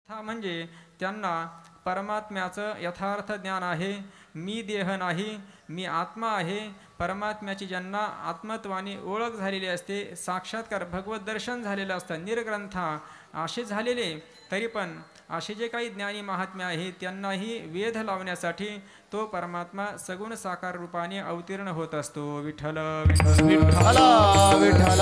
म्हणजे त्यांना परमात्म्याचं यथार्थ ज्ञान आहे. मी देह नाही, मी आत्मा आहे. परमात्म्याची ज्यांना आत्मत्वाने ओळख झालेली असते, साक्षात्कार भगवत दर्शन झालेलं असतं, निर्ग्रंथा असे झालेले, तरी पण असे जे काही ज्ञानी महात्म्य आहे त्यांनाही वेध लावण्यासाठी तो परमात्मा सगुण साकार रूपाने अवतीर्ण होत असतो. विठ्ठल विठ्ठल विठ्ठल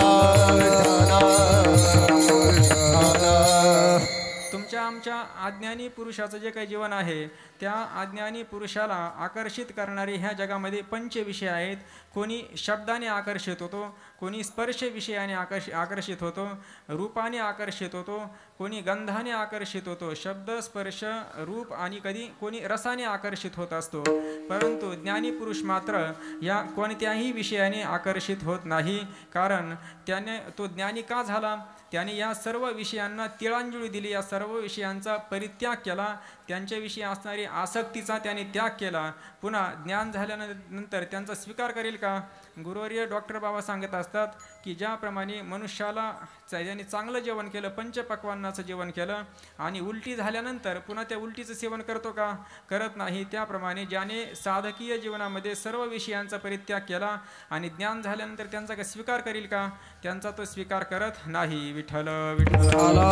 तुमच्या आमच्या अज्ञानी पुरुषाचं जे काही जीवन आहे त्या अज्ञानी पुरुषाला आकर्षित करणारे ह्या जगामध्ये पंचविषय आहेत. कोणी शब्दाने आकर्षित होतो, कोणी स्पर्श विषयाने आकर्षित होतो, रूपाने आकर्षित होतो, कोणी गंधाने आकर्षित होतो, शब्द स्पर्श रूप, आणि कधी कोणी रसाने आकर्षित होत असतो. परंतु ज्ञानी पुरुष मात्र या कोणत्याही विषयाने आकर्षित होत नाही. कारण त्याने तो ज्ञानी का झाला? त्याने या सर्व विषयांना तिळांजली दिली, या सर्व विषयांचा परित्याग केला, त्यांच्याविषयी असणारी आसक्तीचा त्याने त्याग केला. पुन्हा ज्ञान झाल्यानंतर त्यांचा स्वीकार करेल का? गुरुवर्य डॉक्टर बाबा सांगत असतात की ज्याप्रमाणे मनुष्याला ज्याने चांगलं जेवण केलं, पंचपक्वान्नाचं जेवण केलं, आणि उलटी झाल्यानंतर पुन्हा त्या उलटीचं सेवन करतो का? करत नाही. त्याप्रमाणे ज्याने साधकीय जीवनामध्ये सर्व विषयांचा परित्याग केला आणि ज्ञान झाल्यानंतर त्यांचा का स्वीकार करील का? त्यांचा तो स्वीकार करत नाही. विठ्ठल विठ्ठल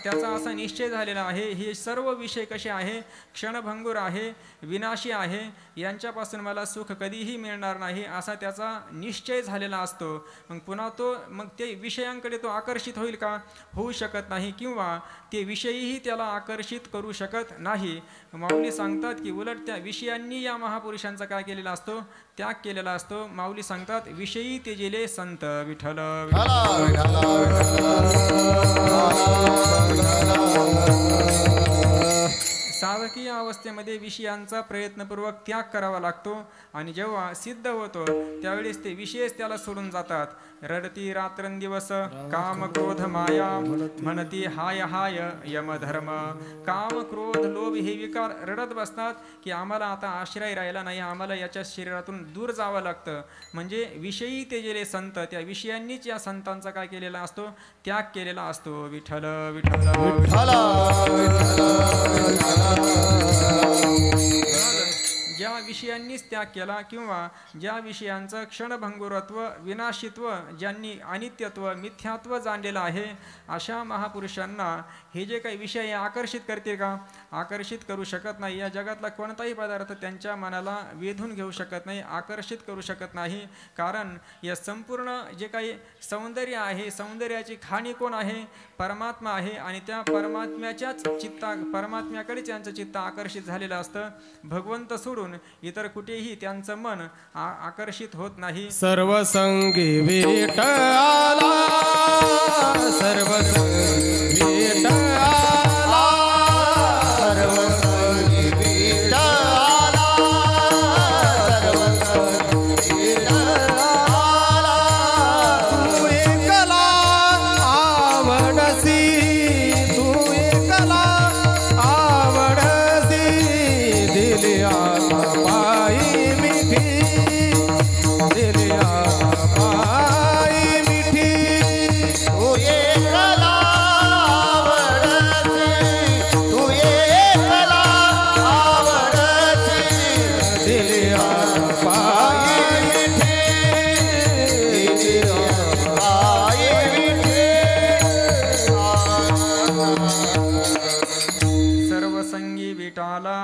त्याचा असा निश्चय झालेला आहे, हे सर्व विषय कसे आहे? क्षणभंगूर आहे, विनाशी आहे, यांच्यापासून मला सुख कधीही मिळणार नाही असा त्याचा निश्चय झालेला असतो. मग पुन्हा मग ते विषयांकडे तो आकर्षित होईल का? होऊ शकत नाही, किंवा ते विषयही त्याला आकर्षित करू शकत नाही. माऊली सांगतात की उलट त्या विषयांनी या महापुरुषांचा काय केलेला असतो? त्याग केलेला असतो. माऊली सांगतात विषयी तेजेले संत. विठ्ठल साधकीय अवस्थेमध्ये विषयांचा प्रयत्नपूर्वक त्याग करावा लागतो, आणि जेव्हा सिद्ध होतो त्यावेळेस ते विषयच त्याला सोडून जातात. रडती रात्रंदिवस काम क्रोध माया, म्हणती हाय हाय यमधर्म. काम क्रोध लोभ हे विकार रडत बसतात की आम्हाला आता आश्रय राहिला नाही, आम्हाला याच्या शरीरातून दूर जावं लागतं. म्हणजे विषयी तेजेले संत, त्या विषयांनीच या संतांचा काय केलेला असतो? त्याग केलेला असतो. विठ्ठल विठ्ठल ज्या विषयांनीच त्याग केला, किंवा ज्या विषयांचं क्षणभंगुरत्व विनाशित्व, ज्यांनी अनित्यत्व मिथ्यात्व जाणलेलं आहे, अशा महापुरुषांना हे जे काही विषय आकर्षित करतील का? आकर्षित करू शकत नाही. या जगातला कोणताही पदार्थ त्यांच्या मनाला वेधून घेऊ शकत नाही, आकर्षित करू शकत नाही. कारण या संपूर्ण जे काही सौंदर्य आहे, सौंदर्याची खाणी कोण आहे? परमात्मा आहे. आणि त्या परमात्म्याकडेच यांचं चित्त आकर्षित झालेलं असतं. भगवंत सोडून इतर कुठेही त्यांचं मन आकर्षित होत नाही. सर्व संगी विठ्ठला, सर्व संगी विठ्ठला, सर्व संगी विठ्ठला, सर्व संगी विठ्ठला. तू एकला आवडसी, तू एकला आवडसी, दिल्या पायी मिठी, दिल्या पायी मिठी. तू एकला आवडसी, तू एकला आवडसी, दिल्या पायी मिठी, दिल्या पायी मिठी. सर्व संगी विटाला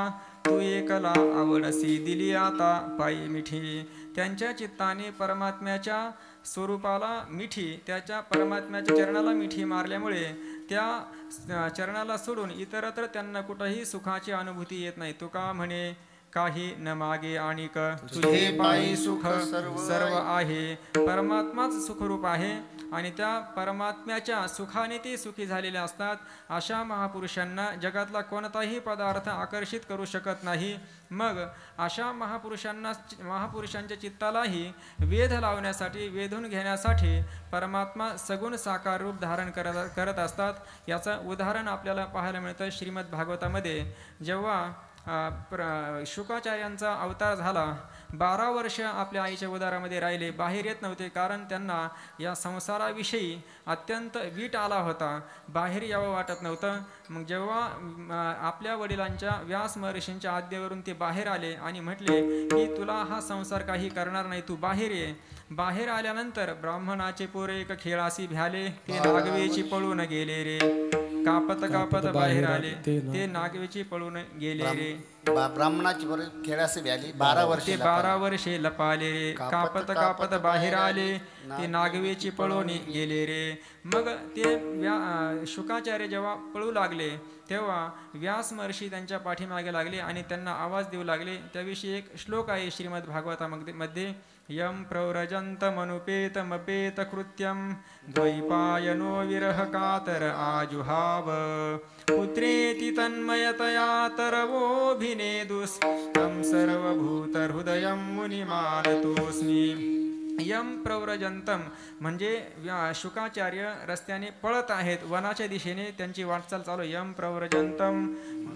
तू एकला आवडसी, दिली आता पायी मिठी. त्यांच्या चित्ताने परमात्म्याच्या स्वरूपाला मिठी, त्याच्या परमात्म्याच्या चरणाला मिठी मारल्यामुळे त्या चरणाला सोडून इतरत्र त्यांना कुठंही सुखाची अनुभूती येत नाही. तुका म्हणे काही न मागे आणिक, तुझे पायी सुख सर्व आहे. परमात्माच सुखरूप आहे, आणि त्या परमात्म्याच्या सुखाने ते सुखी झालेले असतात. अशा महापुरुषांना जगातला कोणताही पदार्थ आकर्षित करू शकत नाही. मग अशा महापुरुषांच्या चित्तालाही वेध लावण्यासाठी, वेधून घेण्यासाठी परमात्मा सगुण साकार रूप धारण करत असतात. याचं उदाहरण आपल्याला पाहायला मिळतं श्रीमद भागवतामध्ये. जेव्हा शुकाचार्यांचा अवतार झाला. 12 वर्ष आपल्या आईच्या उदरामध्ये राहिले, बाहेर येत नव्हते, कारण त्यांना या संसाराविषयी अत्यंत वीट आला होता, बाहेर यावं वाटत नव्हतं. मग जेव्हा आपल्या वडिलांच्या व्यास महर्षींच्या आज्ञेवरून ते बाहेर आले आणि म्हटले की तुला हा संसार काही करणार नाही, तू बाहेर ये. बाहेर आल्यानंतर ब्राह्मणाचे पोरे एक खेळासी भ्याले, ते नागवेची पळून गेले रे. कापत कापत बाहेर आले, ते नागवेची पळून गेले रे. ब्राह्मणाची खेळासे भ्याली 12 वर्ष ते 12 वर्षे लपाले रे. कापत कापत बाहेर आले, ते नागवेची पळून गेले रे. मग ते शुकाचार्य जेव्हा पळू लागले तेव्हा व्यास महर्षी त्यांच्या पाठीमागे लागले आणि त्यांना आवाज देऊ लागले. त्याविषयी एक श्लोक आहे श्रीमद भागवतामध्ये, यम प्रव्रजंत मनुपेत मपेत कृत्यम द्वैपायनो विरह कातर आजुहाव पुत्रेति तन्मयतया तरवोभिनेदुस् तं सर्वभूत हृदयं मुनिमानतोस्मि. यम प्रव्रजंतम म्हणजे शुकाचार्य रस्त्याने पळत आहेत, वनाच्या दिशेने त्यांची वाटचाल चालू. यम प्रव्रजंतम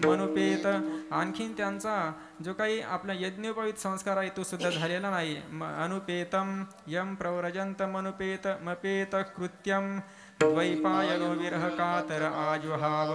मनुपेत, आणखीन त्यांचा जो काही आपला यज्ञोपवीत संस्कार आहे तो सुद्धा झालेला नाही. अनुपेतम यम प्रव्रजंत मनुपेत मपेत कृत्यम द्वैपायनो विरह कातर आजुहाव.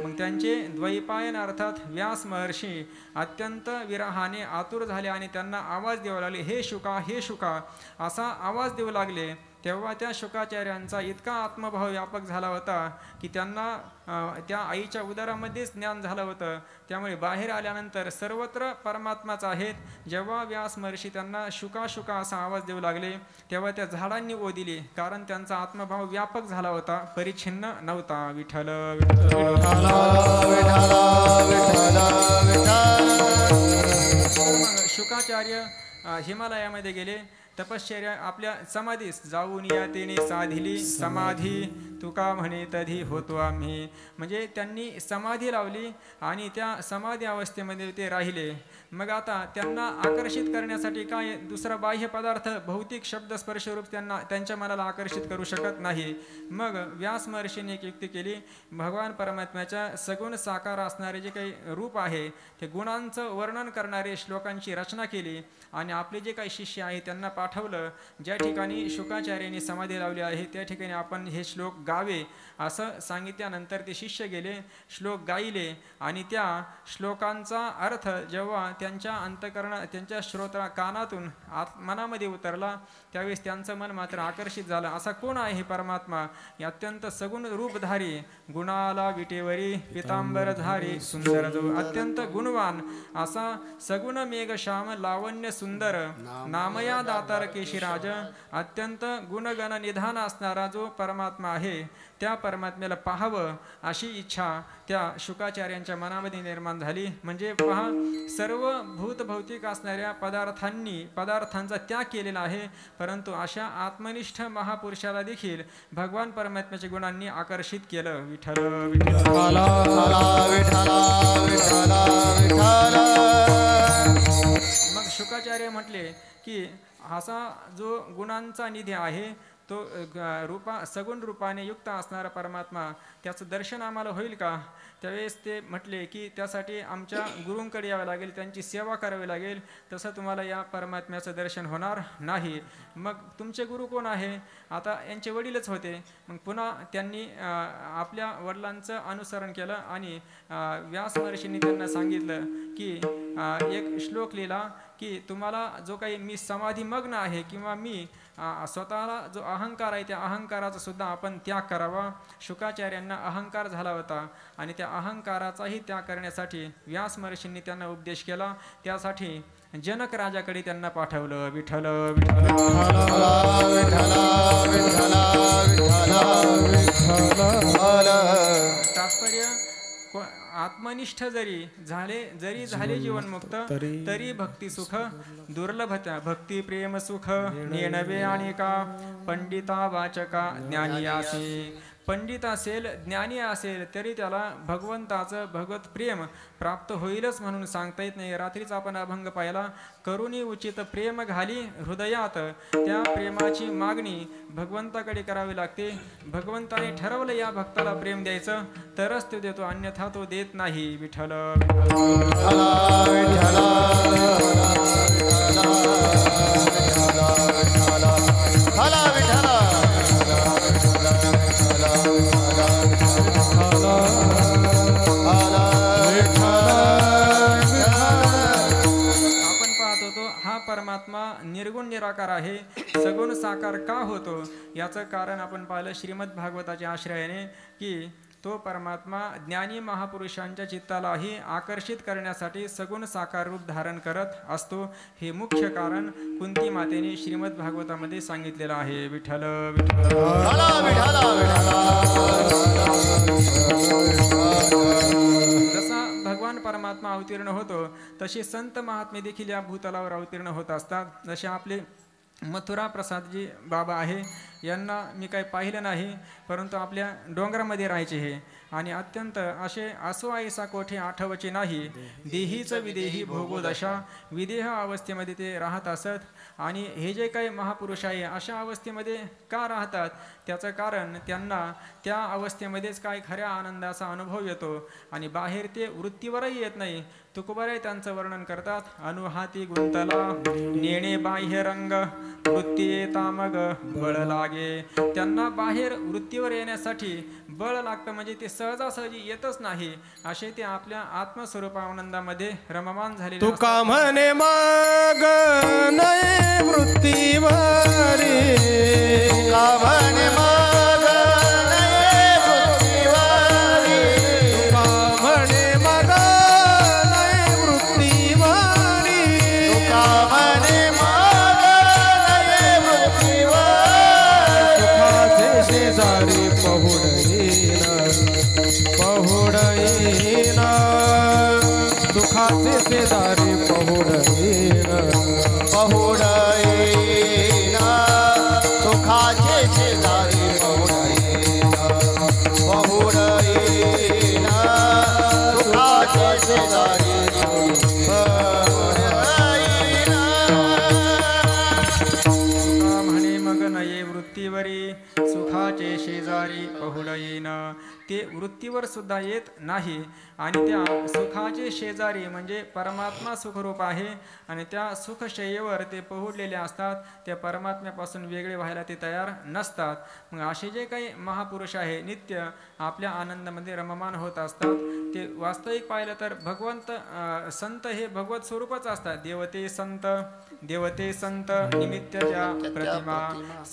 मग त्यांचे द्वैपायन अर्थात व्यास महर्षी अत्यंत विरहाने आतुर झाले आणि त्यांना आवाज देऊ लागले, हे शुका, हे शुका, असा आवाज देऊ लागले. तेव्हा त्या शुकाचार्यांचा इतका आत्मभाव व्यापक झाला होता की त्यांना त्या आईच्या उदरामध्येच ज्ञान झालं होतं. त्यामुळे बाहेर आल्यानंतर सर्वत्र परमात्माच आहेत. जेव्हा व्यास महर्षी त्यांना शुका शुका असा आवाज देऊ लागले तेव्हा त्या झाडांनी ओ दिली, कारण त्यांचा आत्मभाव व्यापक झाला होता, परिच्छिन्न नव्हता. विठ्ठल शुकाचार्य हिमालयामध्ये गेले, तपश्चर्या आपल्या समाधीस जाऊन या तेने साधिली समाधी, तुका म्हणे तधी होतो आम्ही. म्हणजे त्यांनी समाधी लावली आणि त्या समाधी अवस्थेमध्ये ते राहिले. मग आता त्यांना आकर्षित करण्यासाठी काय दुसरा बाह्य पदार्थ, भौतिक शब्द स्पर्शरूप त्यांच्या मनाला आकर्षित करू शकत नाही. मग व्यास महर्षीने एक युक्ती केली, भगवान परमात्म्याच्या सगुण साकार असणारे जे काही रूप आहे ते गुणांचं वर्णन करणारे श्लोकांची रचना केली आणि आपले जे काही शिष्य आहे त्यांना पाठवलं. ज्या ठिकाणी शुकाचार्यांनी समाधी लावली आहे त्या ठिकाणी आपण हे श्लोक गावे असं सांगितल्यानंतर ते शिष्य गेले, श्लोक गायले आणि त्या श्लोकांचा अर्थ जेव्हा त्यांच्या त्यांच्या श्रोता कानातून मनामध्ये उतरला त्यावेळेस त्यांचं मन मात्र आकर्षित झालं. असा कोण आहे परमात्मा, अत्यंत सगुण रूपधारी, गुणाला विटेवरी पितांबरधारी सुंदर, जो अत्यंत गुणवान असा सगुण मेघश्याम लावण्य सुंदर नामया दातार केशिराज, अत्यंत गुणगण निधान असणारा जो परमात्मा आहे त्या परमात्म्याला पाहावं अशी इच्छा त्या शुकाचार्यांच्या मनामध्ये निर्माण झाली. म्हणजे पहा, सर्व भूत भौतिक असणाऱ्या पदार्थांचा त्याग केलेला आहे, परंतु अशा आत्मनिष्ठ महापुरुषाला देखील भगवान परमात्म्याच्या गुणांनी आकर्षित केलं. विठ्ठल विठ्ठल. मग शुकाचार्य म्हटले की असा जो गुणांचा निधी आहे तो सगुण रूपाने युक्त असणारा परमात्मा, त्याचं दर्शन आम्हाला होईल का? त्यावेळेस ते म्हटले की त्यासाठी आमच्या गुरूंकडे यावं लागेल, त्यांची सेवा करावी लागेल, तसं तुम्हाला या परमात्म्याचं दर्शन होणार नाही. मग तुमचे गुरु कोण आहे? आता यांचे वडीलच होते. मग पुन्हा त्यांनी आपल्या वडिलांचं अनुसरण केलं आणि व्यास महर्षींनी त्यांना सांगितलं की एक श्लोक लिहिला की तुम्हाला जो काही मी समाधीमग्न आहे किंवा मी स्वतःला जो अहंकार आहे त्या अहंकाराचा सुद्धा आपण त्याग करावा. शुकाचार्यांना अहंकार झाला होता आणि त्या अहंकाराचाही त्याग करण्यासाठी व्यास महर्षींनी त्यांना उपदेश केला. त्यासाठी जनक राजाकडे त्यांना पाठवलं. विठ्ठल विठ्ठल. तात्पर्य, आत्मनिष्ठ जरी झाले जीवनमुक्त तरी भक्ती सुख दुर्लभता, भक्ती प्रेम सुख नेणवे आणि का पंडिता वाचका ज्ञानियासी. पंडित असेल ज्ञानी असेल तरी त्याला भगवंताचं भगवत प्रेम प्राप्त होईलच म्हणून सांगता येत नाही. रात्रीच आपण अभंग पाहिला, करुणी उचित प्रेम घाली हृदयात, त्या प्रेमाची मागणी भगवंताकडे करावी लागते. भगवंताने ठरवलं या भक्ताला प्रेम द्यायचं तरच तो देतो, अन्यथा तो देत नाही. विठ्ठल परमात्मा निर्गुण निराकार आहे, सगुण साकार का होतो याचं कारण आपण पाहिलं श्रीमद भागवताच्या आश्रयाने की तो परमात्मा ज्ञानी महापुरुषांच्या चित्तालाही आकर्षित करण्यासाठी सगुण साकार रूप धारण करत असतो. हे मुख्य कारण कुंती मातेने श्रीमद भागवतामध्ये सांगितलेलं आहे. विठ्ठल जसा भगवान परमात्मा अवतीर्ण होतो तसे संत महात्मे देखील या भूतलावर अवतीर्ण होत असतात. जसे आपले मथुरा प्रसादजी बाबा आहे, यांना मी काही पाहिलं नाही, परंतु आपल्या डोंगरामध्ये राहायचे हे आणि अत्यंत असे असो ऐसा कोठे आठवचे नाही, देहीच विदेही भोगोदशा, विदेह अवस्थेमध्ये ते राहत असत. आणि हे जे काही महापुरुष आहे अशा अवस्थेमध्ये का राहतात त्याचं कारण त्यांना त्या अवस्थेमध्येच काय खऱ्या आनंदाचा अनुभव येतो आणि बाहेर ते वृत्तीवरही येत नाही. तुकोबाराय त्यांचं वर्णन करतात, अनुहाती गुंतला नेणे बाह्य रंग, वृत्ती येता मग बळ लागे. त्यांना बाहेर वृत्तीवर येण्यासाठी बळ लागतं, म्हणजे ते सहजासहजी येतच नाही. असे ते आपल्या आत्मस्वरूपानंदामध्ये रममान झालेले. तुका म्हणे मग नये वृत्तीवरी, तुका म्हणे मग नये वृत्तीवरी, तुका म्हणे मग नये वृत्तीवरी, तुका म्हणे मग नये वृत्तीवरी. सुखाचे शेजारी पहुडईना, पहुडईना, सुखाचे शेजारी पहुडईना, पहुडईना, सुखाचे शेजारी पहुडईना, पहुडईना, सुखाचे शेजारी पहुडईना. तुका म्हणे मग नये वृत्तीवरी, सुखाचे शेजारी पहुडईन. ते वृत्तीवर सुद्धा येत नाही आणि त्या सुखाचे शेजारी म्हणजे परमात्मा सुखरूप आहे आणि त्या सुखशय्येवर ते पहुडलेले असतात. त्या परमात्म्यापासून वेगळे व्हायला ते तयार नसतात. मग असे जे काही महापुरुष आहे नित्य आपल्या आनंदामध्ये रममान होत असतात. ते वास्तविक पाहिलं तर भगवंत संत हे भगवत स्वरूपच असतात. देवते संत, देवते संत निमित्तच्या प्रतिमा.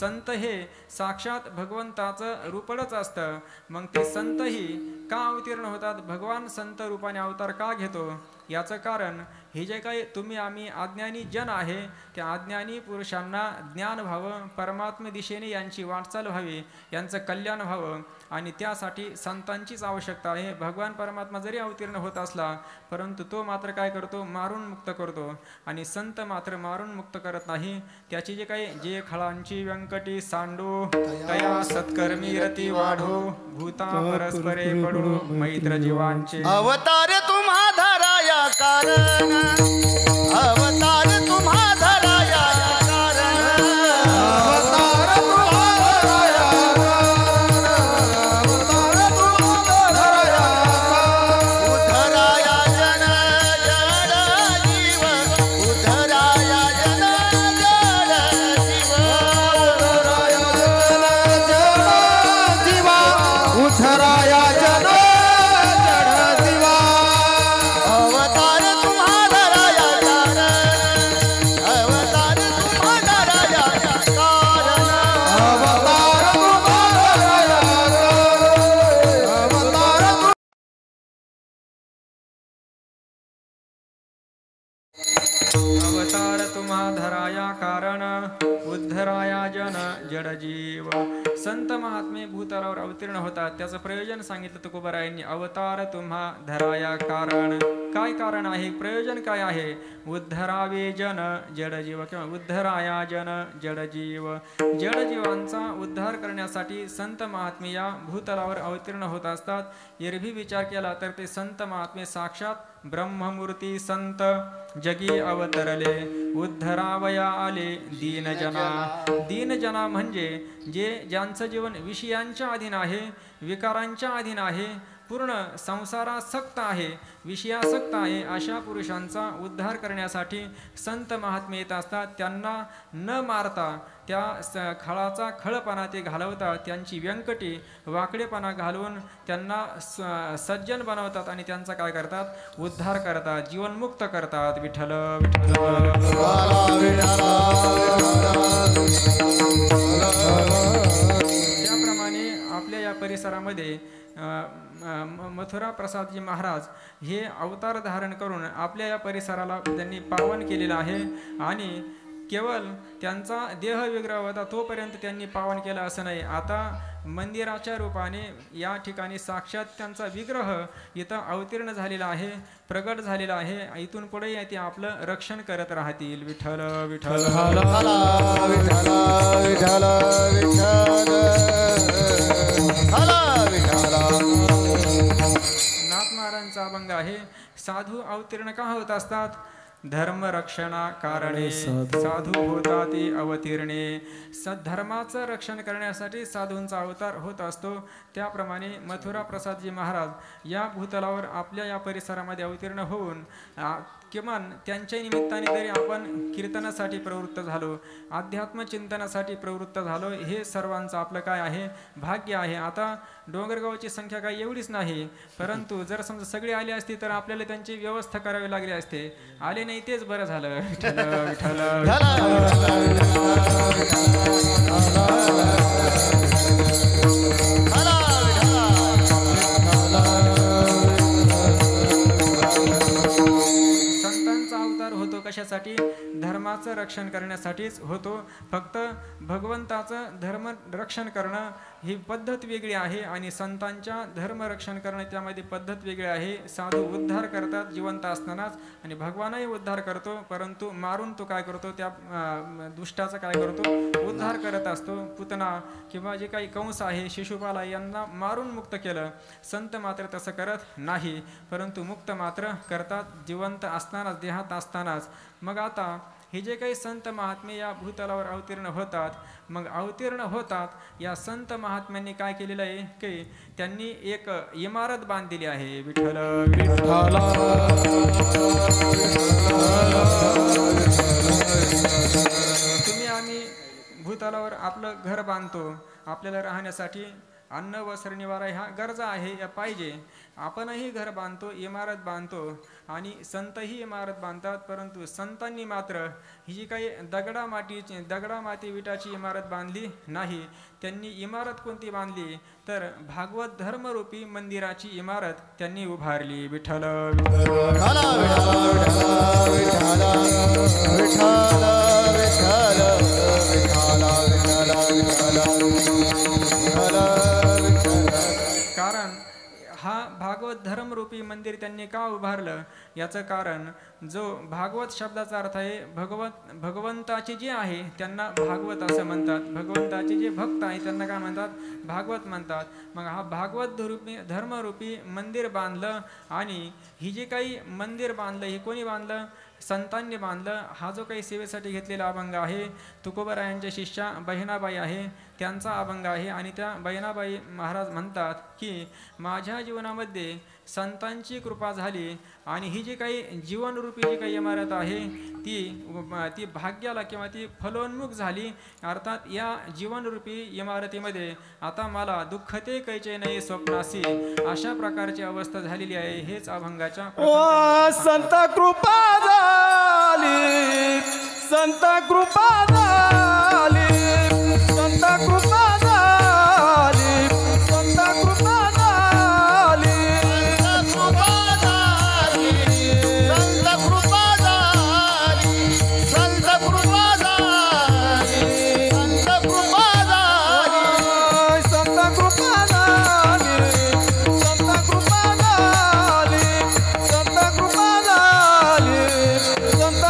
संत हे साक्षात भगवंताचं रूपच असतं. मग ते संतही का अवतीर्ण होतात, भगवान संत रूपाने अवतार का घेतो याचं कारण हे जे काही तुम्ही आम्ही अज्ञानी जन आहे त्या अज्ञानी पुरुषांना ज्ञान व्हावं, परमात्म दिशेने यांची वाटचाल व्हावी, यांचं कल्याण व्हावं आणि त्यासाठी संतांचीच आवश्यकता आहे. भगवान परमात्मा जरी अवतीर्ण होत असला परंतु तो मात्र काय करतो, मारून मुक्त करतो आणि संत मात्र मारून मुक्त करत नाही. त्याची जे काही जे खळांची व्यंकटी सांडो, तया सत्कर्मी रती वाढो, भूता परस्परे पडो मैत्र जीवांचे. अवतार तुम्हा धराया कारण, अवतार तुम्हा धराया कारण, अवतार तुम्हा धराया कारण, अवतार तुम्हा धराया कारण. उद्धराया जन जड जीव, उद्धराया जन जड जीव, उद्धराया जन जड जीवा, उद्धराया जन जड जीवा. अवतार तुम्हा धराया कारण, अवतार तुम्हा धराया कारण, अवतार तुम्हा धराया कारण, अवतार अवतार तुम्हा धराया कारण, उद्धराया जन जड जीव. संत महात्मे भूतलावर अवतीर्ण होतात त्याचं प्रयोजन सांगितलं तुकोबारायांनी. अवतार तुम्हा धराया कारण, काय कारण आहे, प्रयोजन काय आहे. उद्धरावे जन जडजीव किंवा उद्धराया जन जडजीव. जडजीवांचा उद्धार करण्यासाठी संत महात्मे या भूतलावर अवतीर्ण होत असतात. एरवी विचार केला तर ते संत महात्मे साक्षात ब्रह्ममूर्ती संत जगी अवतरले. उद्धरावया आले दीनजना. दीनजना म्हणजे ज्यांचं जीवन विषयांच्या अधीन आहे, विकारांच्या अधीन आहे, पूर्ण संसारासक्त आहे, विषयासक्त आहे, अशा पुरुषांचा उद्धार करण्यासाठी संत महात्मे येत असतात. त्यांना न मारता त्या खळाचा खळपणा ते घालवतात, त्यांची व्यंकटी वाकडेपणा घालवून त्यांना सज्जन बनवतात आणि त्यांचा काय करतात, उद्धार करतात, जीवनमुक्त करतात. विठ्ठल त्याप्रमाणे आपल्या या परिसरामध्ये मथुरा प्रसादजी महाराज हे अवतार धारण करून आपल्या या परिसराला त्यांनी पावन केलेलं आहे. आणि केवळ त्यांचा देह विग्रह होता तोपर्यंत त्यांनी पावन केलं असं नाही. आता मंदिराच्या रूपाने या ठिकाणी साक्षात त्यांचा विग्रह इथं अवतीर्ण झालेला आहे, प्रगट झालेला आहे. इथून पुढे ते आपलं रक्षण करत राहतील. विठ्ठल विठ्ठल नाथ महाराजांचा अभंग आहे. साधू अवतीर्ण का होत असतात? धर्मरक्षणा कारणे साधू होतात अवतीर्णे. सद्धर्माचं रक्षण करण्यासाठी साधूंचा अवतार होत असतो. त्याप्रमाणे मथुरा प्रसादजी महाराज या भूतलावर आपल्या या परिसरामध्ये अवतीर्ण होऊन किमान त्यांच्या निमित्ताने तरी आपण कीर्तनासाठी प्रवृत्त झालो, अध्यात्म चिंतनासाठी प्रवृत्त झालो, हे सर्वांचं आपलं काय आहे, भाग्य आहे. आता डोंगरगावची संख्या काही एवढीच नाही, परंतु जर समजा सगळी आली असती तर आपल्याला त्यांची व्यवस्था करावी लागली असते. आले नाही तेच बरं झालं. विठ्ठल संतांचा अवतार होतो कशासाठी? धर्माचं रक्षण करण्यासाठीच होतो. फक्त भगवंताचं धर्म रक्षण करणं ही पद्धत वेगळी आहे आणि संतांच्या धर्म रक्षण करणं त्यामध्ये पद्धत वेगळी आहे. साधू उद्धार करतात जिवंत असतानाच आणि भगवानही उद्धार करतो, परंतु मारून तो काय करतो, त्या दुष्टाचा काय करतो, उद्धार करत असतो. पुतना किंवा जे काही कंस आहे, शिशुपाला यांना मारून मुक्त केलं. संत मात्र तसं करत नाही, परंतु मुक्त मात्र करतात जिवंत असतानाच, देहात असतानाच. मग आता हे जे काही संत महात्मे या भूतलावर अवतीर्ण होतात, मग अवतीर्ण होतात या संत महात्म्यांनी काय केलेलं आहे की त्यांनी एक इमारत बांधलेली आहे. विठ्ठल तुम्ही आम्ही भूतलावर आपलं घर बांधतो, आपल्याला राहण्यासाठी अन्न वस्त्र निवारा ह्या गरजा आहे, या पाहिजे. आपणही घर बांधतो, इमारत बांधतो आणि संतही इमारत बांधतात. परंतु संतांनी मात्र ही जी काही दगडा माती विटाची इमारत बांधली नाही. त्यांनी इमारत कोणती बांधली तर भागवत धर्मरूपी मंदिराची इमारत त्यांनी उभारली. विठ्ठल कारण हा भागवत धर्मरूपी मंदिर त्यांनी का उभारलं याचं कारण, जो भागवत शब्दाचा अर्थ आहे भगवंताचे जे आहे त्यांना भागवत असं म्हणतात. भगवंताचे जे भक्त आहे त्यांना काय म्हणतात, भागवत म्हणतात. मग हा भागवत धर्मरूपी मंदिर बांधलं आणि ही जे काही मंदिर बांधलं हे कोणी बांधलं, संतांनी बांधलं. हा जो काही सेवेसाठी घेतलेला अभंग आहे तुकोबरायांच्या शिष्या बहिणाबाई आहे त्यांचा अभंग आहे. आणि त्या बहिणाबाई महाराज म्हणतात की माझ्या जीवनामध्ये संतांची कृपा झाली आणि ही जी काही जीवनरूपी जी काही इमारत आहे ती भाग्याला किंवा ती फलोन्मुख झाली. अर्थात या जीवनरूपी इमारतीमध्ये आता मला दुःखते कैचे नाही स्वप्नासी अशा प्रकारची अवस्था झालेली आहे. हेच अभंगाच्या संत कृपा झाली, संत कृपा झाली, संत कृपा झाली, संत कृपा झाली, संत कृपा झाली, संत कृपा झाली, संत कृपा झाली, संत कृपा झाली, संत कृपा झाली, संत कृपा झाली, संत कृपा झाली, संत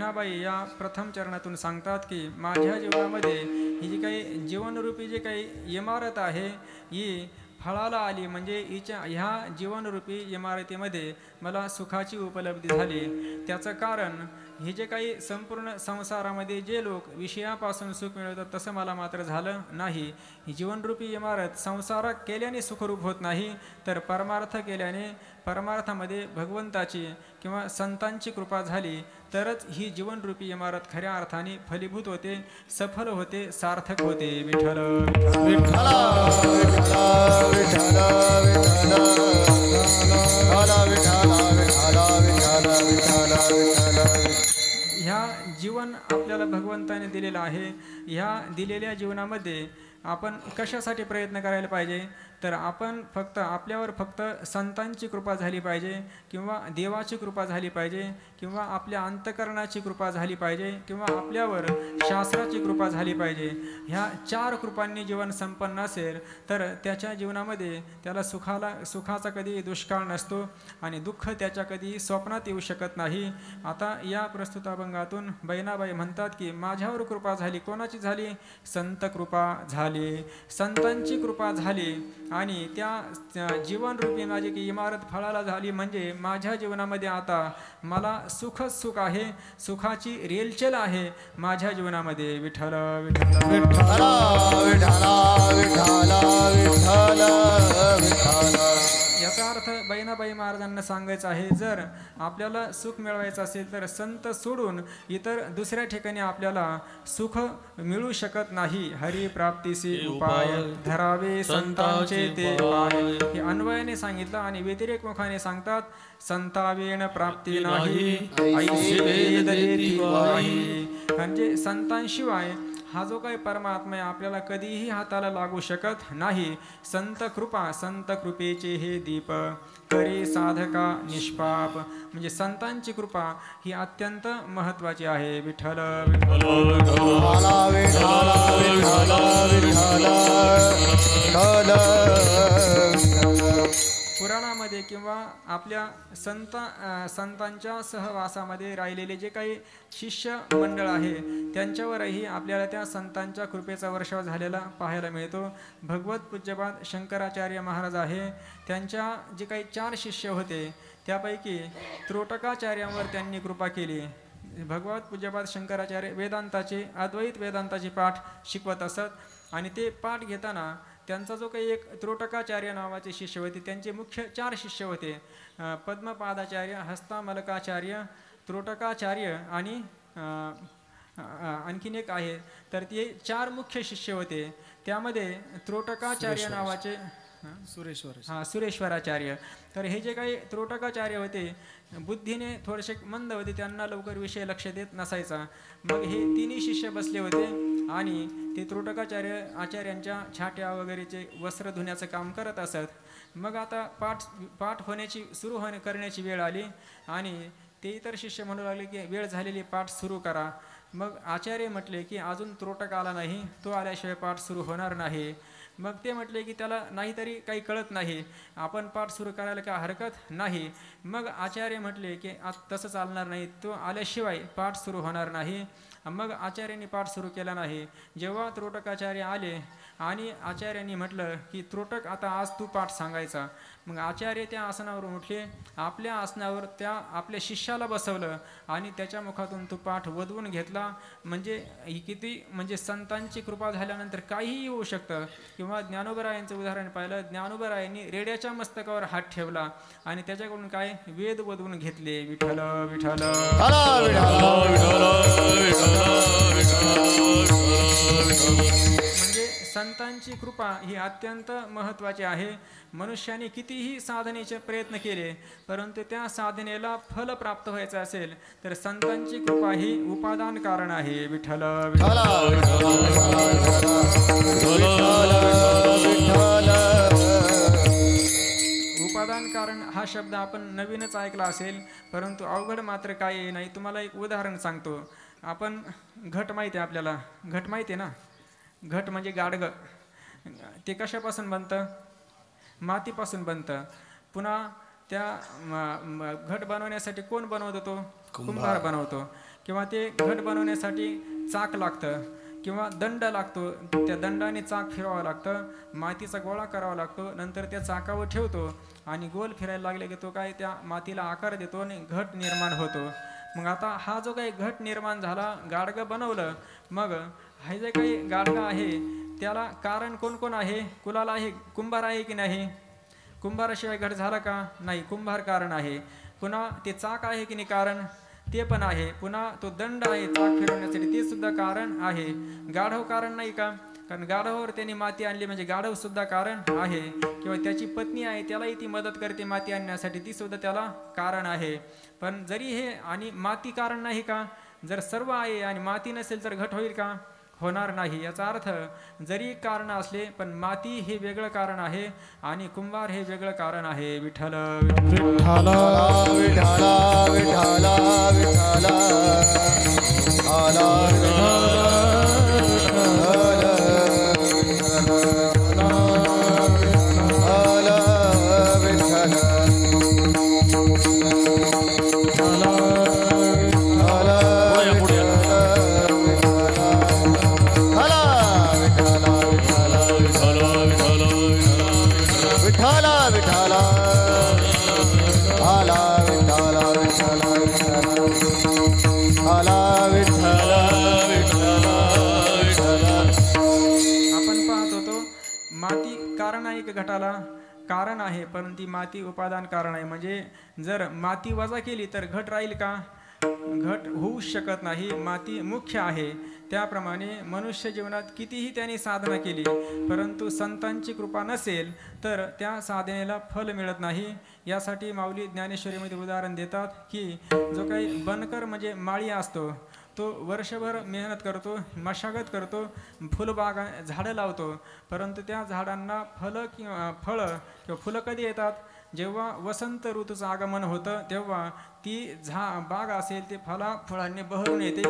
बहिणाबाई या प्रथम चरणातून सांगतात की माझ्या जीवनामध्ये ही जी काही जीवनरूपी जी काही इमारत आहे ही फळाला आली, म्हणजे ह्या जीवनरूपी इमारतीमध्ये मला सुखाची उपलब्धी झाली. त्याचं कारण हे जे काही संपूर्ण संसारामध्ये जे लोक विषयापासून सुख मिळवतात तसं मला मात्र झालं नाही. ही जीवनरूपी इमारत संसारात केल्याने सुखरूप होत नाही, तर परमार्थ केल्याने परमार्थामध्ये भगवंताची किंवा संतांची कृपा झाली तरच ही जीवनरूपी इमारत खऱ्या अर्थाने फलीभूत होते, सफल होते, सार्थक होते. विठ्ठल विठ्ठल विठ्ठल विठ्ठल ह्या जीवन आपल्याला भगवंताने दिलेलं आहे. ह्या दिलेल्या जीवनामध्ये आपण कशासाठी प्रयत्न करायला पाहिजे, तर आपण फक्त आपल्यावर फक्त संतांची कृपा झाली पाहिजे किंवा देवाची कृपा झाली पाहिजे किंवा आपल्या अंतकरणाची कृपा झाली पाहिजे किंवा आपल्यावर शास्त्राची कृपा झाली पाहिजे. ह्या 4 कृपांनी जीवन संपन्न असेल तर त्याच्या जीवनामध्ये त्याला सुखाचा कधी दुष्काळ नसतो आणि दुःख त्याच्या कधी स्वप्नात येऊ शकत नाही. आता या प्रस्तुत अभंगातून बहिणाबाई म्हणतात की माझ्यावर कृपा झाली. कोणाची झाली? संत कृपा झाली, संतांची कृपा झाली आणि त्या जीवनरूपी माझी की इमारत फळाला झाली. म्हणजे माझ्या जीवनामध्ये आता मला सुखच सुख आहे, सुखाची रेलचेल आहे माझ्या जीवनामध्ये. विठ्ठल विठ्ठल विठ्ठल विठ्ठल विठ्ठल विठ्ठल. याचा अर्थ बहिणाबाई महाराजांना सांगायचं आहे, जर आपल्याला सुख मिळवायचं असेल तर संत सोडून इतर दुसऱ्या ठिकाणी आपल्याला सुख मिळू शकत नाही. हरिप्राप्तीसी उपाय धरावे संतांचे ते पाय, हे अन्वयाने सांगितलं आणि व्यतिरेक मुखाने सांगतात संतावेण प्राप्ती नाही ऐसे वेद येती वाही. म्हणजे संतांशिवाय हा जो काही परमात्मा आहे आपल्याला कधीही हाताला लागू शकत नाही. संत कृपा, संत कृपेचे हे दीप करे साधका निष्पाप. म्हणजे संतांची कृपा ही अत्यंत महत्वाची आहे. विठ्ठल विठ्ठल पुराणामध्ये किंवा आपल्या संतांच्या सहवासामध्ये राहिलेले जे काही शिष्य मंडळ आहे त्यांच्यावरही आपल्याला त्या संतांच्या कृपेचा वर्षाव झालेला पाहायला मिळतो. भगवत पूज्यपाद शंकराचार्य महाराज आहे, त्यांच्या जे काही 4 शिष्य होते त्यापैकी त्रोटकाचार्यांवर त्यांनी कृपा केली. भगवत पूज्यपाद शंकराचार्य वेदांताचे अद्वैत वेदांताचे पाठ शिकवत असत आणि ते पाठ घेताना त्यांचा जो काही एक त्रोटकाचार्य नावाचे शिष्य होते, त्यांचे मुख्य 4 शिष्य होते. पद्मपादाचार्य, हस्तामलकाचार्य, त्रोटकाचार्य आणि आणखीन एक आहे. तर ते 4 मुख्य शिष्य होते. त्यामध्ये त्रोटकाचार्य नावाचे सुरेश्वराचार्य. तर हे जे काही त्रोटकाचार्य होते बुद्धीने थोडेसे मंद होते, त्यांना लवकर विषय लक्ष देत नसायचा. मग हे 3 शिष्य बसले होते आणि ते त्रोटकाचार्य आचार्यांच्या छाट्या वगैरेचे वस्त्र धुण्याचं काम करत असत. मग आता पाठ करण्याची वेळ आली आणि ते इतर शिष्य म्हणू लागले की वेळ झालेली, पाठ सुरू करा. मग आचार्य म्हटले की अजून त्रोटक आला नाही, तो आल्याशिवाय पाठ सुरू होणार नाही. मग ते म्हटले की त्याला नाहीतरी काही कळत नाही, आपण पाठ सुरू करायला काय हरकत नाही. मग आचार्य म्हटले की तसं चालणार नाही, तो आल्याशिवाय पाठ सुरू होणार नाही. मग आचार्यांनी पाठ सुरू केला नाही. जेव्हा त्रोटकाचार्य आले आणि आचार्यांनी म्हटलं की त्रोटक आता आज तू पाठ सांगायचा. मग आचार्य त्या आसनावरून उठले, आपल्या आसनावर त्या आपल्या शिष्याला बसवलं आणि त्याच्या मुखातून तो पाठ वदवून घेतला. म्हणजे किती संतांची कृपा झाल्यानंतर काहीही होऊ शकतं. किंवा ज्ञानोबरायांचं उदाहरण पाहिलं, ज्ञानोबरायांनी रेड्याच्या मस्तकावर हात ठेवला आणि त्याच्याकडून काय वेद वदवून घेतले. विठ्ठल विठ्ठल म्हणजे संतांची कृपा ही अत्यंत महत्त्वाची आहे. मनुष्याने कितीही साधनेचे प्रयत्न केले परंतु त्या साधनेला फल प्राप्त व्हायचं असेल तर संतांची कृपा ही उपादान कारण आहे. विठ्ठल उपादान कारण हा शब्द आपण नवीनच ऐकला असेल परंतु अवघड मात्र काय नाही. तुम्हाला एक उदाहरण सांगतो. आपण घट माहिती आहे, आपल्याला घट माहिती आहे ना. घट म्हणजे गाडगं. ते कशापासून बनतं? मातीपासून बनतं. पुन्हा त्या घट बनवण्यासाठी कोण बनवतो? तो कुंभार बनवतो. किंवा ते घट बनवण्यासाठी चाक लागतं किंवा दंड लागतो, त्या दंडाने चाक फिरवावं लागतं, मातीचा गोळा करावा लागतो, नंतर त्या चाकावर ठेवतो आणि गोल फिरायला लागले की तो काय त्या मातीला आकार देतो आणि घट निर्माण होतो. मग आता हा जो काही घट निर्माण झाला, गाडगं बनवलं, मग हे जे काही गाडगं आहे त्याला कारण कोण कोण आहे? कुलाला आहे, कुंभार आहे की नाही? कुंभाराशिवाय घट झाला का? नाही, कुंभार कारण आहे. पुन्हा ते चाक आहे की नाही कारण? ते पण आहे. पुन्हा तो दंड आहे चाक फिरवण्यासाठी, ते सुद्धा कारण आहे. गाढव कारण नाही का? कारण गाढवावर त्यांनी माती आणली म्हणजे गाढव सुद्धा कारण आहे. किंवा त्याची पत्नी आहे त्यालाही ती मदत करते माती आणण्यासाठी, ती सुद्धा त्याला कारण आहे. पण जरी हे आणि माती कारण नाही का? जर सर्व आहे आणि माती नसेल तर घट होईल का? होणार नाही. याचा अर्थ जरी कारण असले पण माती हे वेगळं कारण आहे आणि कुंभार हे वेगळं कारण आहे. विठ्ठल विठ्ठल विठ्ठल विठ्ठल विठ्ठल घटाला कारण आहे, पण ती माती उपादान कारण आहे. म्हणजे जर माती वजा केली तर घट राहील का? घट होऊ शकत नाही. माती मुख्य आहे. त्याप्रमाणे मनुष्य जीवनात कितीही त्यांनी साधना केली परंतु संतांची कृपा नसेल तर त्या साधनेला फल मिळत नाही. यासाठी माऊली ज्ञानेश्वरीमध्ये उदाहरण देतात की जो काही बनकर म्हणजे माळी असतो तो वर्षभर मेहनत करतो, मशागत करतो, फुलबागा झाडं लावतो, परंतु त्या झाडांना फळं किंवा फुलं कधी येतात? जेव्हा वसंत ऋतूचं आगमन होतं तेव्हा ती बाग असेल ते फळांनी बहरून येते.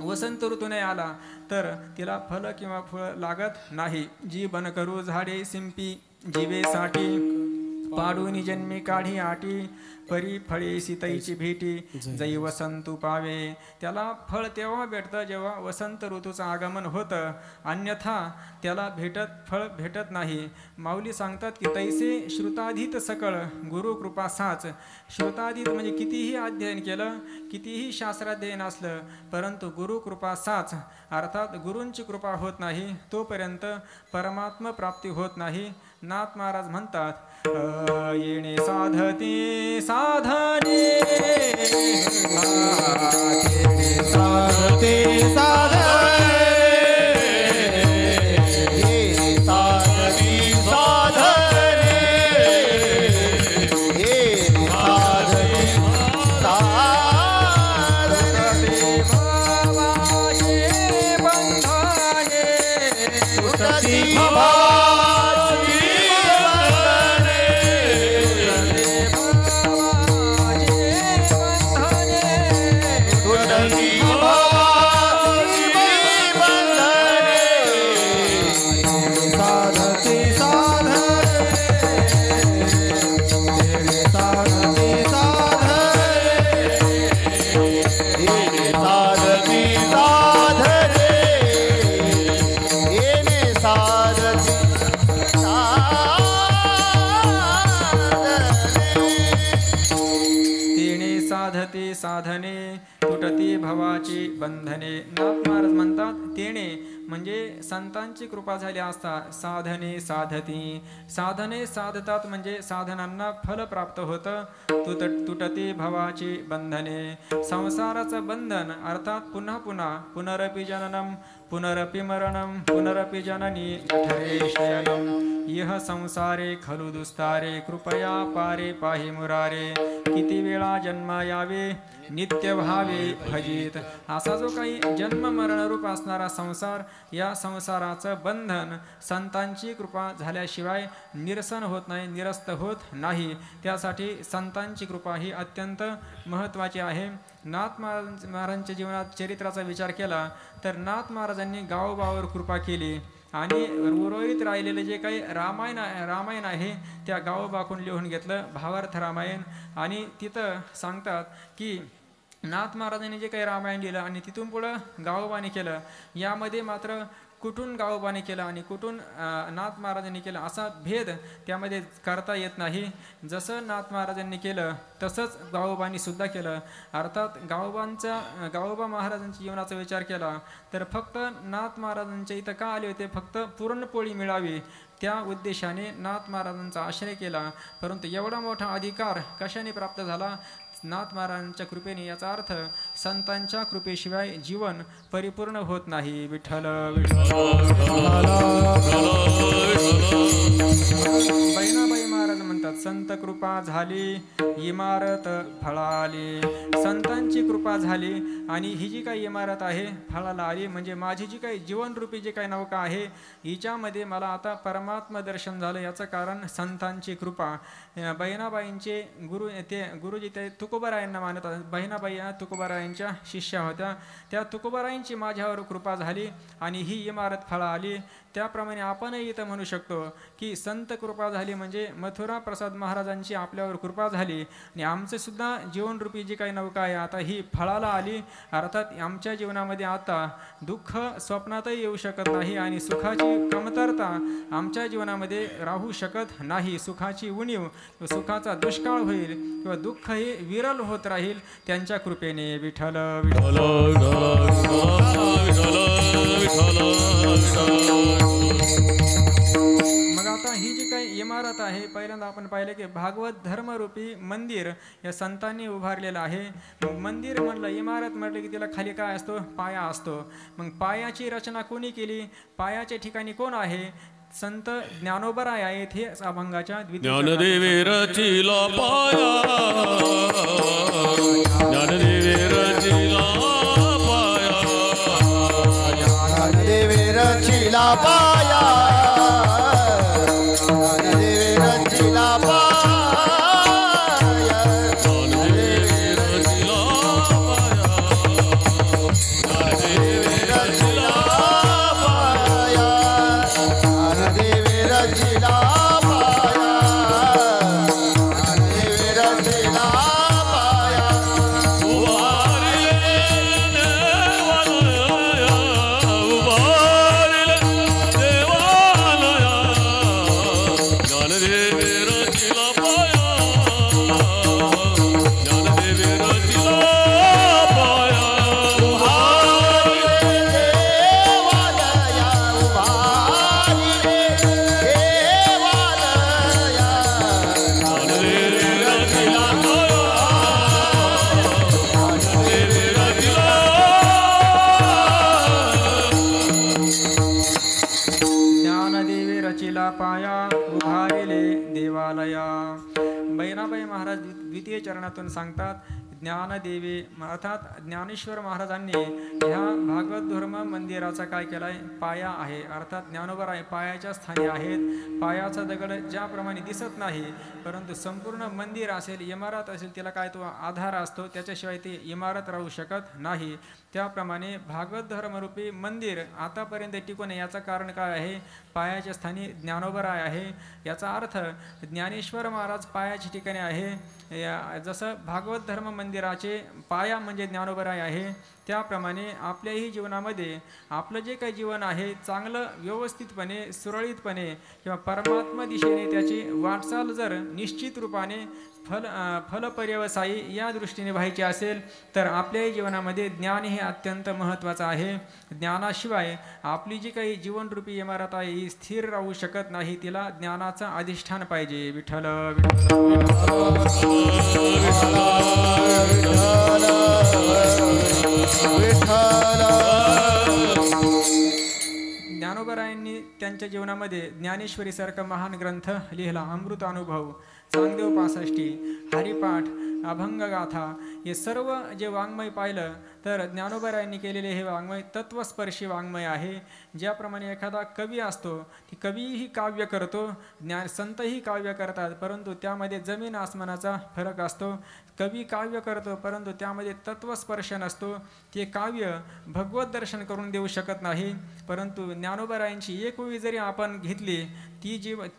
वसंत ऋतू नाही आला तर तिला फळं किंवा फळं लागत नाही. जी बनकरू झाडे सिंपी जीवेसाठी पाडूनी जन्मी काढी आटी परी फळे सीताईची भेटी जै वसंतू पावे. त्याला फळ तेव्हा भेटतं जेव्हा वसंत ऋतूचं आगमन होतं, अन्यथा त्याला फळ भेटत नाही. माऊली सांगतात की तैसे श्रुताधीत सकळ गुरु कृपा साच. श्रुताधीत म्हणजे कितीही अध्ययन केलं, कितीही शास्त्राध्ययन असलं, परंतु गुरु कृपा साच अर्थात गुरूंची कृपा होत नाही तोपर्यंत परमात्मा प्राप्ती होत नाही. नाथ महाराज म्हणतात येणे साधते साधने साधते साधने साधने तुटती भवाची बंधने. नाथ महाराज म्हणतात तेणे म्हणजे संतांची कृपा झाली असता साधने साधती. साधने साधतात म्हणजे साधनांना फल प्राप्त होतं. तुटती भवाची बंधने. संसाराचं बंधन अर्थात पुन्हा पुन्हा पुनरपि जननम पुनरपि मरणम पुनरपि जननी जठरे शयनम यह संसारे खलु दुस्तारे कृपया पारे पाहि मुरारे. किती वेळा जन्म यावे नित्य भावे भजित. असा जो काही जन्म मरणरूप असणारा संसार, या संसाराचं बंधन संतांची कृपा झाल्याशिवाय निरसन होत नाही, निरस्त होत नाही. त्यासाठी संतांची कृपा ही अत्यंत महत्त्वाची आहे. नाथ महाराजांच्या जीवनात चरित्राचा विचार केला तर नाथ महाराजांनी गावोगावावर कृपा केली आणि उर्वरित राहिलेले जे काही रामायण आहे त्या गावोबाकून लिहून घेतलं, भावार्थ रामायण. आणि तिथं सांगतात की नाथ महाराजांनी जे काही रामायण लिहिलं आणि तिथून पुढं गावोबाने केलं, यामध्ये मात्र कुठून गावोबाने केलं आणि कुठून नाथ महाराजांनी केलं असा भेद त्यामध्ये करता येत नाही. जसं नाथ महाराजांनी केलं तसंच गावोबांनी सुद्धा केलं. अर्थात गावोबा महाराजांच्या जीवनाचा विचार केला तर फक्त नाथ महाराजांच्या इथं का आले होते, फक्त पुरणपोळी मिळावी त्या उद्देशाने नाथ महाराजांचा आश्रय केला. परंतु एवढा मोठा अधिकार कशाने प्राप्त झाला? नाथ महाराजांच्या कृपेने. याचा अर्थ संतांच्या कृपेशिवाय जीवन परिपूर्ण होत नाही. विठ्ठल बहिणाबाई महाराज म्हणतात, संत कृपा झाली इमारत फळाली. संतांची कृपा झाली आणि ही जी काही इमारत आहे फळाला आली. म्हणजे माझी जी काही जीवनरूपी जी काही नौका आहे हिच्यामध्ये मला आता परमात्मा दर्शन झालं. याचं कारण संतांची कृपा. बहिणाबाईंचे गुरुजी ते तुकोबारायांना मानतात. बहिणाबाई या तुकोबारायांच्या शिष्या होत्या. त्या तुकोबारायांची माझ्यावर कृपा झाली आणि ही इमारत फळा आली. त्याप्रमाणे आपणही इथं म्हणू शकतो की संत कृपा झाली म्हणजे मथुरा प्रसाद महाराजांची आपल्यावर कृपा झाली आणि आमचे सुद्धा जीवनरूपी जी काही नौका आहे आता ही फळाला आली. अर्थात आमच्या जीवनामध्ये आता दुःख स्वप्नातही येऊ शकत नाही आणि सुखाची कमतरता आमच्या जीवनामध्ये राहू शकत नाही. सुखाची उणीव, सुखाचा दुष्काळ होईल किंवा दुःख हे विरल होत राहील त्यांच्या कृपेने. विठ्ठल मग आता ही जी काही इमारत आहे, पहिल्यांदा आपण पाहिलं की भागवत धर्मरूपी मंदिर या संतांनी उभारलेलं आहे. मंदिर म्हटलं, इमारत म्हटलं की तिला खाली काय असतो? पाया असतो. मग पायाची रचना कोणी केली? पायाच्या ठिकाणी कोण आहे? संत ज्ञानोबराय आहेत. हे अभंगाच्या ज्ञानदेवे रचिला पाया, ज्ञानदेवे रचिला पाया, ज्ञानदेवे रचिला पाया, ज्ञानदेवे रचिला पाया, ज्ञानदेवे रचिला पाया, ज्ञानदेवे रचिला पाया, ज्ञानदेवे रचिला पाया, ज्ञानदेवे रचिला पाया. उभारिले देवालया, उभारिले देवालया, ज्ञानदेवे रचिला पाया, ज्ञानदेवे रचिला पाया, उभारिले देवालया, उभारिले देवालया, ज्ञानदेवे रचिला पाया, ज्ञानदेवे रचिला ज्ञानदेवे रचिला पाया, उभारिले देवालया. बहिणाबाई महाराज द्वितीय चरणातून सांगतात, ज्ञानदेवे अर्थात ज्ञानेश्वर महाराजांनी ह्या भागवत धर्म मंदिराचा काय केलाय? पाया आहे. अर्थात ज्ञानोबराय पायाच्या स्थानी आहेत. पायाचा दगड ज्याप्रमाणे दिसत नाही परंतु संपूर्ण मंदिर असेल, इमारत असेल, तिला काय तो आधार असतो, त्याच्याशिवाय ती इमारत राहू शकत नाही. त्याप्रमाणे भागवत धर्मरूपी मंदिर आतापर्यंत टिकून याचं कारण काय आहे? पायाच्या स्थानी ज्ञानोबराय आहे. याचा अर्थ ज्ञानेश्वर महाराज पायाच्या ठिकाणी आहे. जसं भागवत धर्म मंदिराचे पाया म्हणजे ज्ञानोबराय आहे, त्याप्रमाणे आपल्याही जीवनामध्ये आपलं जे काही जीवन आहे चांगलं व्यवस्थितपणे सुरळीतपणे किंवा परमात्मा दिशेने त्याची वाटचाल जर निश्चित रूपाने फलपर्यवसायी या दृष्टीने व्हायची असेल तर आपल्याही जीवनामध्ये ज्ञान हे अत्यंत महत्त्वाचं आहे. ज्ञानाशिवाय आपली जी काही जीवनरूपी इमारत आहे ही स्थिर राहू शकत नाही. तिला ज्ञानाचं अधिष्ठान पाहिजे. विठ्ठल ज्ञानोबरायांनी त्यांच्या जीवनामध्ये ज्ञानेश्वरीसारखा महान ग्रंथ लिहिला. अमृत अनुभव, चांगदेव 65, हरिपाठ, अभंगगाथा, हे सर्व जे वाङ्मय पाहिलं तर ज्ञानोबरायांनी केलेले हे वाङ्मय तत्वस्पर्शी वाङ्मय आहे. ज्याप्रमाणे एखादा कवी असतो, ती कवीही काव्य करतो, संतही काव्य करतात, परंतु त्यामध्ये जमीन आसमानाचा फरक असतो. कवी काव्य करतो परंतु त्यामध्ये तत्वस्पर्श नसतो. ते काव्य भगवत दर्शन करून देऊ शकत नाही. परंतु ज्ञानोबरायांची एक ओवी जरी आपण घेतली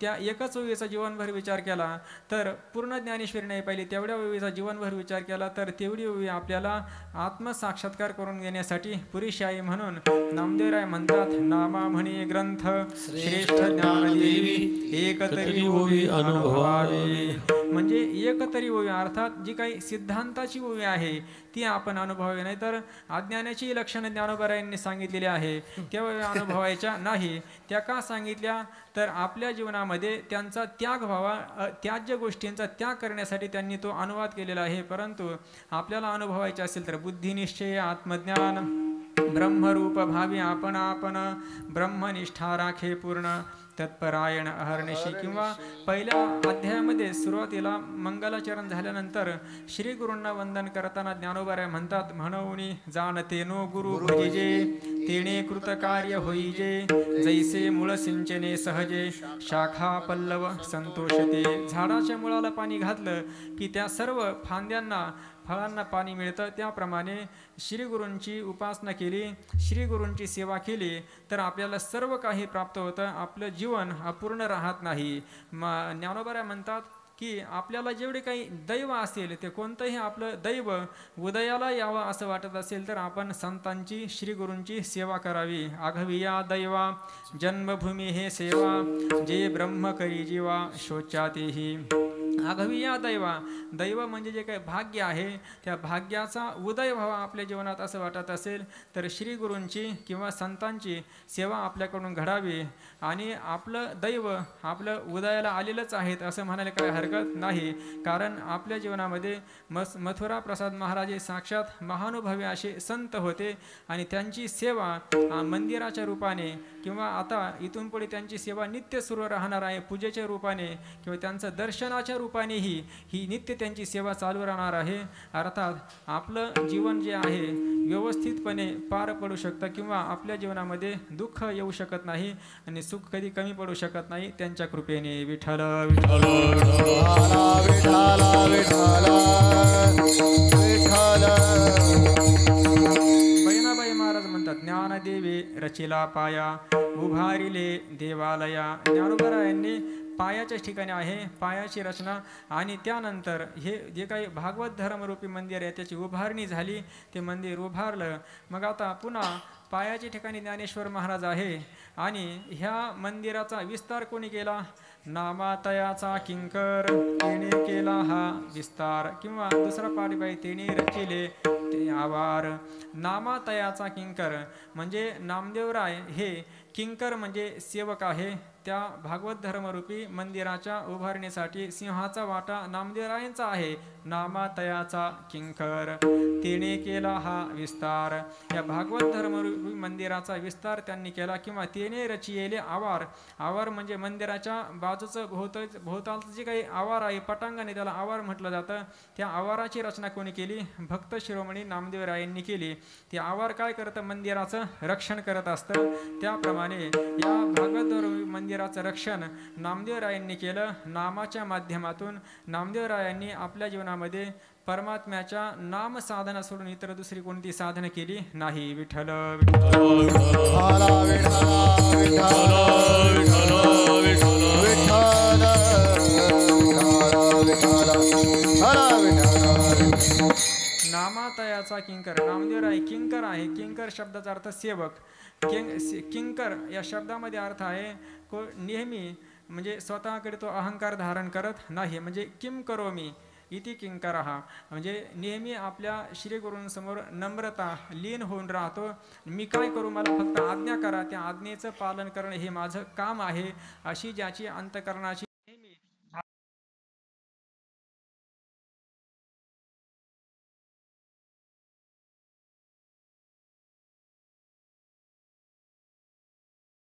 त्या एकच ओवीचा जीवनभर विचार केला तर पूर्ण ज्ञानेश्वरी नाही पाहिली, तेवढ्या ओवीचा जीवनभर विचार केला तर तेवढी ओवी आपल्याला आत्मसाक्षात्कार करून घेण्यासाठी पुरेशी आहे. म्हणून नामदेवराय म्हणतात, नामा म्हणे ग्रंथ श्रेष्ठ ज्ञानदेवी एकतरी ओवी अनुभवावी. म्हणजे एकतरी ओवी अर्थात जी काही सिद्धांताची ओवी आहे ती आपण अनुभवावी, नाही तर अज्ञानाची लक्षणं ज्ञानोबरायांनी सांगितलेली आहे त्या अनुभवायच्या नाही. त्या का सांगितल्या तर आपल्या जीवनामध्ये त्यांचा त्याग व्हावा, त्याज्य गोष्टींचा त्याग करण्यासाठी त्यांनी तो अनुवाद केलेला आहे. परंतु आपल्याला अनुभवायचे असेल तर बुद्धिनिश्चय आत्मज्ञान ब्रह्मरूप भावी आपण ब्रह्मनिष्ठा राखे पूर्ण तत्परायण अहर्निशी. किंवा पहिल्या अध्यायामध्ये सुरुवातीला मंगलाचरण झाल्यानंतर श्री गुरूंना वंदन करताना ज्ञानोबाराय म्हणतात, म्हणून जाणते नो गुरु भजिजे तेणे कृतकार्य होईजे जैसे मूळ सिंचने सहजे शाखा पल्लव संतोषते. झाडाच्या मुळाला पाणी घातलं की त्या सर्व फांद्यांना फळांना पाणी मिळतं. त्याप्रमाणे श्री गुरूंची उपासना केली, श्री गुरूंची सेवा केली तर आपल्याला सर्व काही प्राप्त होतं, आपलं जीवन अपूर्ण राहत नाही. ज्ञानोबराय म्हणतात की आपल्याला जेवढे काही दैव असेल ते कोणतंही आपलं दैव उदयाला यावं असं वाटत असेल तर आपण संतांची श्री गुरूंची सेवा करावी. आघविया दैवा जन्मभूमी हे सेवा जे ब्रह्म करी जीवा शोच्यातेही. आघविया दैवा, दैव म्हणजे जे काही भाग्य आहे त्या भाग्याचा उदय व्हावा आपल्या जीवनात असं वाटत असेल तर श्री गुरूंची किंवा संतांची सेवा आपल्याकडून घडावी. आणि आपलं दैव आपलं उदयाला आलेलंच आहेत असं म्हणायला काही हरकत नाही, कारण आपल्या जीवनामध्ये मथुरा प्रसाद महाराज हे साक्षात महानुभवी असे संत होते आणि त्यांची सेवा मंदिराच्या रूपाने किंवा आता इथून पुढे त्यांची सेवा नित्य सुरू राहणार आहे पूजेच्या रूपाने किंवा त्यांचं दर्शनाच्या रूपानेही ही नित्य त्यांची सेवा चालू राहणार आहे. अर्थात आपलं जीवन जे आहे व्यवस्थितपणे पार पडू शकतं किंवा आपल्या जीवनामध्ये दुःख येऊ शकत नाही आणि सुख कधी कमी पडू शकत नाही त्यांच्या कृपेने. विठ्ठल विठ्ठल विठ्ठल विठ्ठल विठ्ठल. बहिणाबाई महाराज म्हणतात, ज्ञानदेवे रचिला पाया उभारिले देवालया. ज्ञानोबरायांनी पायाच्या ठिकाणी आहे पायाची रचना आणि त्यानंतर हे जे काही भागवत धर्मरूपी मंदिर आहे त्याची उभारणी झाली, ते मंदिर उभारलं. मग आता पुन्हा पायाच्या ठिकाणी ज्ञानेश्वर महाराज आहे आणि ह्या मंदिराचा विस्तार कोणी केला? नामातयाचा किंकर तेने केला हा विस्तार. किंवा दुसरा पाठ बाई तेने रचिले ते आवार. नामातयाचा किंकर म्हणजे नामदेवराय हे किंकर म्हणजे सेवक आहे. त्या भागवत धर्मरूपी मंदिराच्या उभारणीसाठी सिंहाचा वाटा नामदेवरायांचा आहे. नामातयाचा किंकर तेने केला हा विस्तार. या भागवत धर्मरूपी मंदिराचा विस्तार त्यांनी केला किंवा तेने रचिलेले आवार. आवार म्हणजे मंदिराच्या बाजूचं भोवतालचं जे काही आवार आहे पटांगण त्याला आवार म्हटलं जातं. त्या आवाराची रचना कोणी केली? भक्त शिरोमणी नामदेवरायांनी केली. ते आवार काय करतं? मंदिराचं रक्षण करत असतं. त्याप्रमाणे या भागवत धर्मरूपी मंदिराचं रक्षण नामदेवरायांनी केलं. नामाच्या माध्यमातून नामदेवरायांनी आपल्या जीवनामध्ये परमात्म्याच्या नाम साधना सोडून इतर दुसरी कोणती साधना केली नाही. विठ्ठल विठ्ठल नामातयाचा किंकर. नामदेवराय किंकर आहे. किंकर शब्दाचा अर्थ सेवक. किंकर या शब्दामध्ये अर्थ आहे नेहमी म्हणजे स्वतःकडे तो अहंकार धारण करत नाही. म्हणजे किम करोमी इति किंकरः म्हणजे नेहमी आपल्या श्री गुरूंसमोर नम्रता लीन होऊन राहतो. मी काय करू, मला फक्त आज्ञा करा, त्या आज्ञेचं पालन करणं हे माझं काम आहे अशी ज्याची अंतःकरणाची